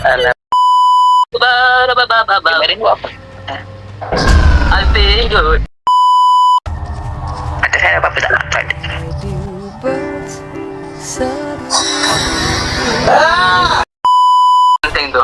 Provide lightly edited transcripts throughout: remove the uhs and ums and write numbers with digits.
alam. Kemarin buat apa? I feel good. Ada saya apa-apa tak dapat. Penting tu.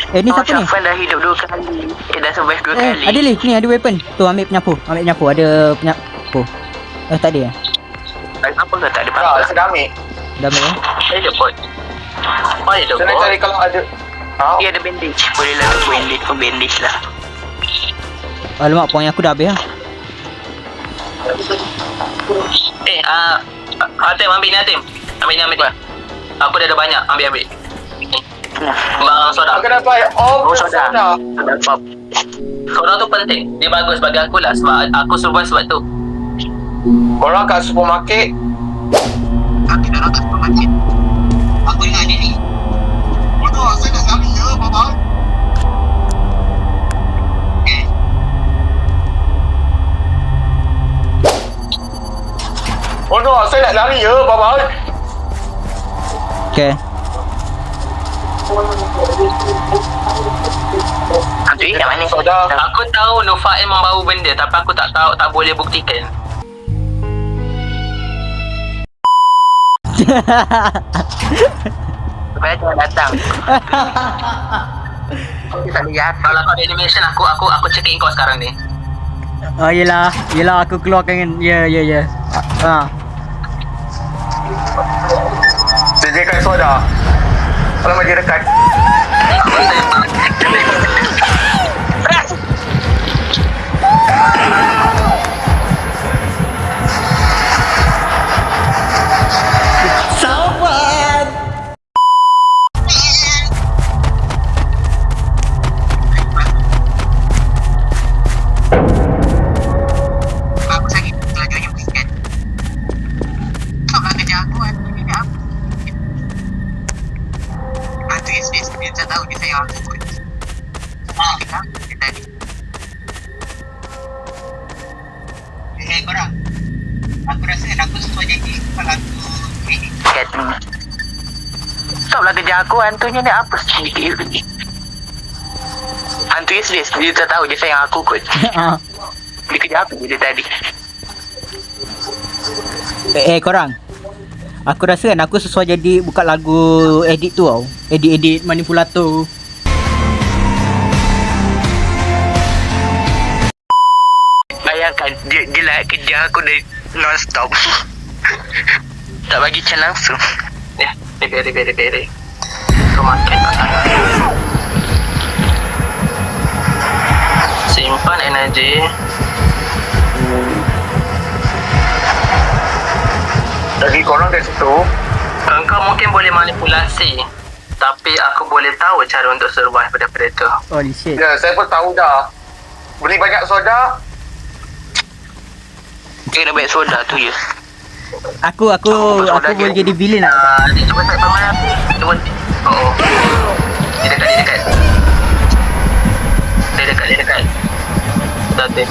Ni siapa ni? Syafwan dah hidup 2 kali. Dia dah survive 2 kali. Ada ni ada weapon. Tu ambil penyapu. Ada penyapu. Tak ada. Apa ke tak ada apa-apa? Saya dah ambil. Dah ambil Ada pot. Oh, ada Saya nak pot. cari kalau ada. Dia ada bandage. Boleh lah bandage lah. Alamak, poin aku dah habis lah. Hatim ambil ni Hatim. Ambil ni. Aku dah ada banyak. Ambil. Bang soda. Aku dapat. Oh, soda. Soda tu penting. Dia bagus bagi aku lah. Sebab aku survive sebab tu. Korang kat supermarket. Aku dah kat supermarket. Aku ingat dia ni. Bodoh, saya nak lari ya, Baba. Oh no, saya nak lari ya, Baba. Okay. Hantu kat mana? Soda. Aku tahu Nufail membawa benda tapi aku tak tahu, tak boleh buktikan. Supaya jangan datang. Aku tak lihat. Kalau kau ada animation aku cekin kau sekarang ni. Oh yelah aku keluarkan. Ya. Sediakan soda. Kalau dia dekat. Aku sakit pelajarnya berikan. Kau nak kerja aku, hantu ni apa? Hantu SDS, dia tak tahu dia sayang aku pun. Dia tadi. Korang. Aku rasa aku sesuai jadi kepala aku ini. Stop lah kerja aku. Hantunya ni apa sedikit ni? Hantu SDS, dia tak tahu dia sayang aku kot. Dia kerja aku dia tadi. Korang. Aku rasa kan aku sesuai jadi buka lagu edit tu tau. Edit manipulator. Bayangkan dia lah kerja aku dari non-stop. Tak bagi can langsung. Beri. Kau makan tak salah. Simpan energi. Jadi korang kat situ. Engkau mungkin boleh manipulasi, tapi aku boleh tahu cara untuk survive pada predator. Holy shit. Ya, saya pun tahu dah. Beli banyak soda. Kena banyak soda tu je. Aku boleh jadi villain lah. Dia cuba tak paman aku. Oh. Dia dekat. Dia dekat. Tadi.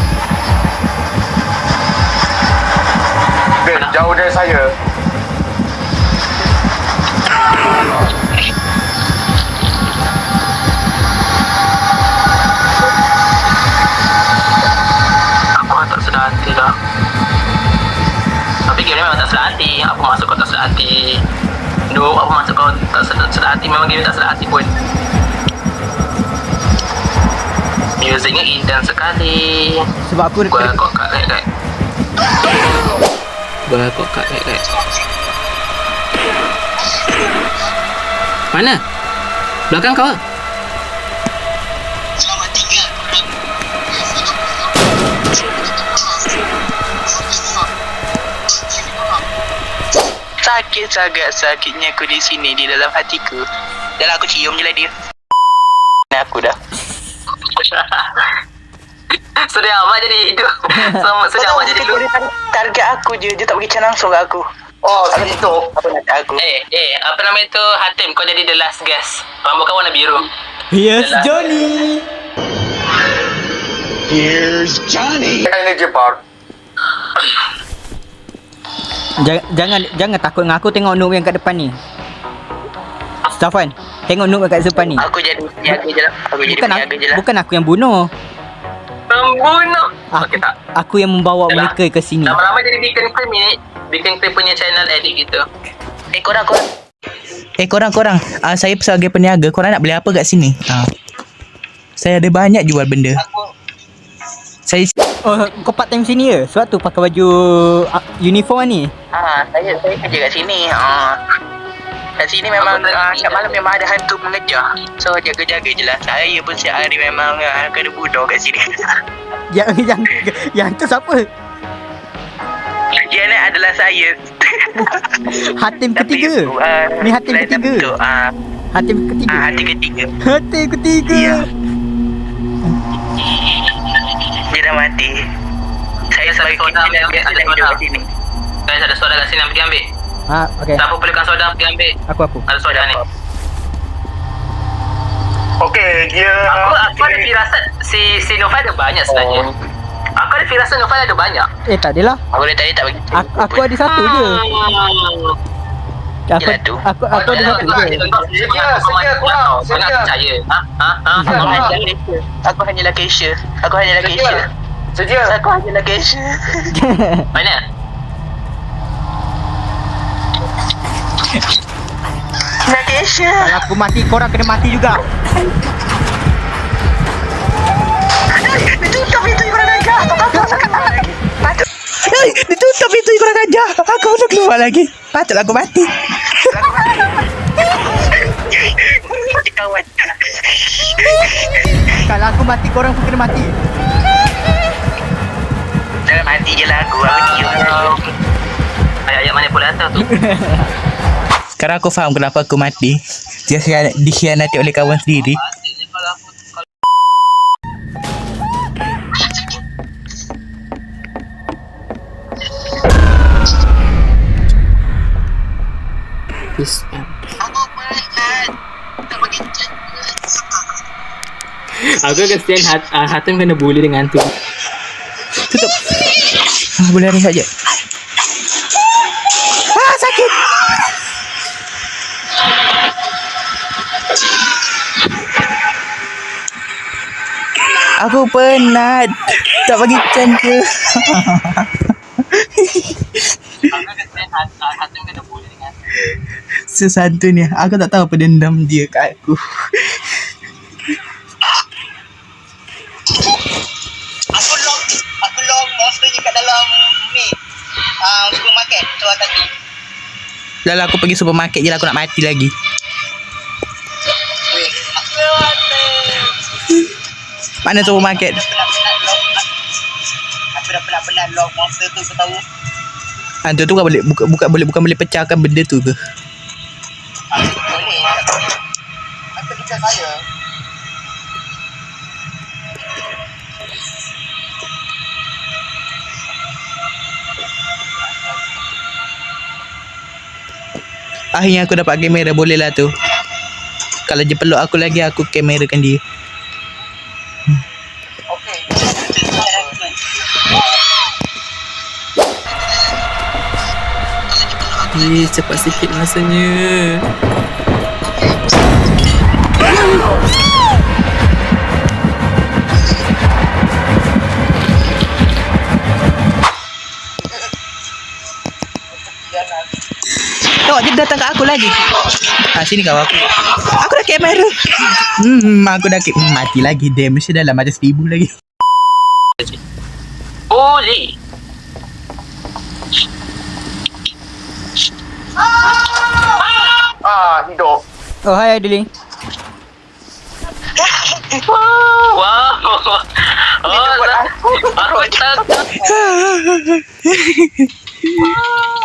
Ben, jauh dari saya. Aku tak sedar hati dah. Tapi game ni memang tak sedar hati. Apa masuk kau tak sedar hati? Apa masuk kau tak sedar hati? Memang game tak sedar hati pun. Musiknya indah sekali. Sebab aku Gua kok kat right. Mana? Belakang kau. Selamat tinggal. Sakit sangat sakitnya aku di sini di dalam hatiku. Dan aku cium je lah dia. Aku dah. Sudah amat jadi hidup. Sudah amat jadi lu. Target aku je. Dia tak bagi can langsung kat aku. Oh, itu. Apa nak aku? Apa nama itu? Hatim, kau jadi the last guest. Rambut kau warna biru. Yes, Johnny. Here's Johnny. Energy bar. Jangan takut dengan aku, tengok noob yang kat depan ni. Safwan, tengok Noob kat depan ni. Aku jadi penjaga je lah. Aku jadi Bukan penjaga je lah. bukan aku yang bunuh. Pembunuh. Aku, Okey tak. aku yang membawa Dah. mereka ke sini. Lama-lama jadi Beacon Cream ni. Beacon Cream punya channel edit gitu. Korang. Korang. Saya sebagai peniaga, korang nak beli apa kat sini? Saya ada banyak jual benda. Saya Oh, kau part time sini ke? Sebab tu pakai baju uniform ni. Saya kerja kat sini. Kat sini memang setiap malam memang ada hantu mengejar. So jaga-jaga je lah. Saya pun setiap hari memang kena bunuh kat sini. Yang tu siapa? Yang ni adalah saya. Hatim ketiga. Ni hatim lain ketiga. bentuk. Hatim ketiga. Hati ketiga. Hatim ketiga. Ya. Dia dah mati. Saya sebagai pimpinan dia sedang hidup kat sini. Guys, ada soda kat sini yang pergi ambil. Okey. Siapa belikan soda pergi ambil. Aku. Ada soda ni. Okey, dia... Aku ada firasat si Noval ada banyak sebenarnya. Aku ada firasat Noval ada banyak. Tak adalah. Aku dari tadi tak bagi. Aku ada satu je. Aku Yelah tu. ada satu je. Sedia, kurang. Sangat percaya. Aku hanyalah Keisha. Sedia. Aku hanyalah Keisha. Mana? Nak Keisha. Kalau aku mati, korang kena mati juga. Ditutup itu korang ajar. ditutup pintu korang aja. Aku udah keluar lagi. Patutlah aku mati. Kawan. Kalau aku mati, korang pun kena mati. Jangan mati je lah aku. Ayat-ayat mana pula atas tu? Sekarang aku faham kenapa aku mati. Dia dikhianati oleh kawan sendiri. Aku kesian Hatim kena bully dengan hantu. Tutup. Boleh ada saja. Sakit. Aku penat. Tak bagi chance ke? Hatim kena bully dengan Sesantunnya. Aku tak tahu apa dendam dia kat aku. Aku lock monster ni kat dalam ni. Supermarket tu tadi. Dah lah aku pergi supermarket je lah. Aku nak mati lagi. Mana supermarket? Aku dah penat lock monster tu, kau tahu. Hantu tu bukan boleh pecahkan benda tu ke? Boleh. Aku dekat saya. Akhirnya aku dapat kamera. Boleh lah tu. Kalau dia peluk aku lagi, aku kamerakan dia. Okey. Cepat sikit masanya. Tengok dia datang kat aku lagi. Sini kau aku. Aku dah kamera. Aku dah mati lagi. Damage dia dalam macam 1000 lagi. Boleh. Hidup. Oh, hai Adeline. Wow. Aku takut.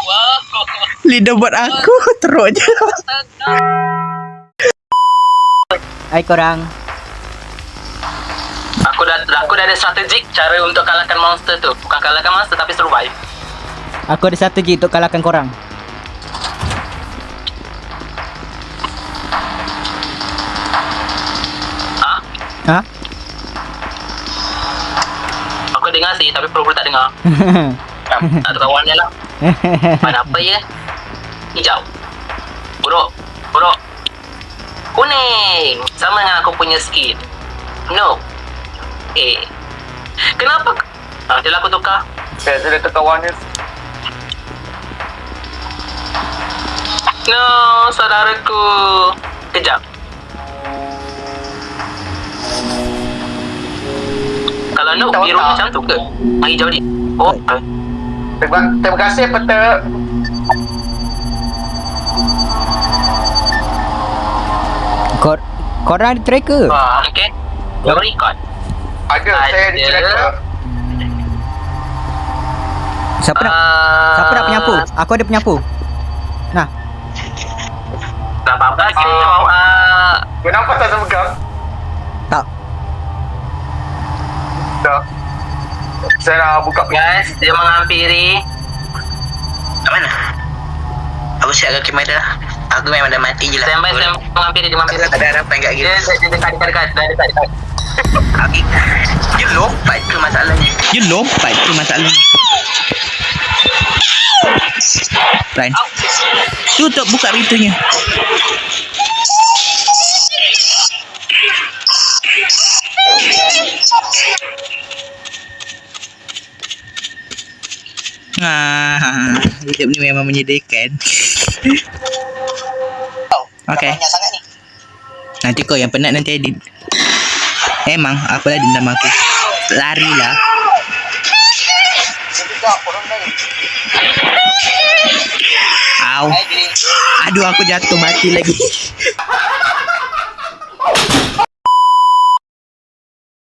Wow. Lidah buat aku teruk je. Hai korang. Aku dah ada strategik cara untuk kalahkan monster tu. Bukan kalahkan monster tapi survive. Aku ada strategi untuk kalahkan korang. Ha? Aku dengar sih tapi pura-pura tak dengar. Tak ada kawan dia lah. Mana apa ya? Hijau. Buruk. kuning. Sama dengan aku punya skin. No. Kenapa? Dah aku tukar. Okay, dia tukar warna. No, saudaraku. Kejap. Kalau no, Tahu biru tak? macam tu ke? Hijau ni. Oh, Terima kasih Peter. Korang ada tracker? okay. Kau record. Ada, saya di cerita. Siapa nak penyapu? Aku ada penyapu. Nah, Tak apa-apa sih. Kenapa tak pegang? tak. Dah. Saya nak buka Guys, dia menghampiri. Kat mana? Aku siapkan kamera. Aku memang dah mati je lah. Standby, menghampiri, dia menghampiri. Ada harapan kat kita. Dia dekat. Dah dekat. Dia lompat ke masalahnya? You lompat tu masalahnya. Ryan, tutup buka pintunya. Hidup ni memang menyedihkan. Okay. Banyak sangat ni. Nanti kau yang penat nanti edit. Emang apalah dendam aku. Larilah. Sekejap, korang dah ni. Au. Hai, Billy. Aduh aku jatuh mati lagi.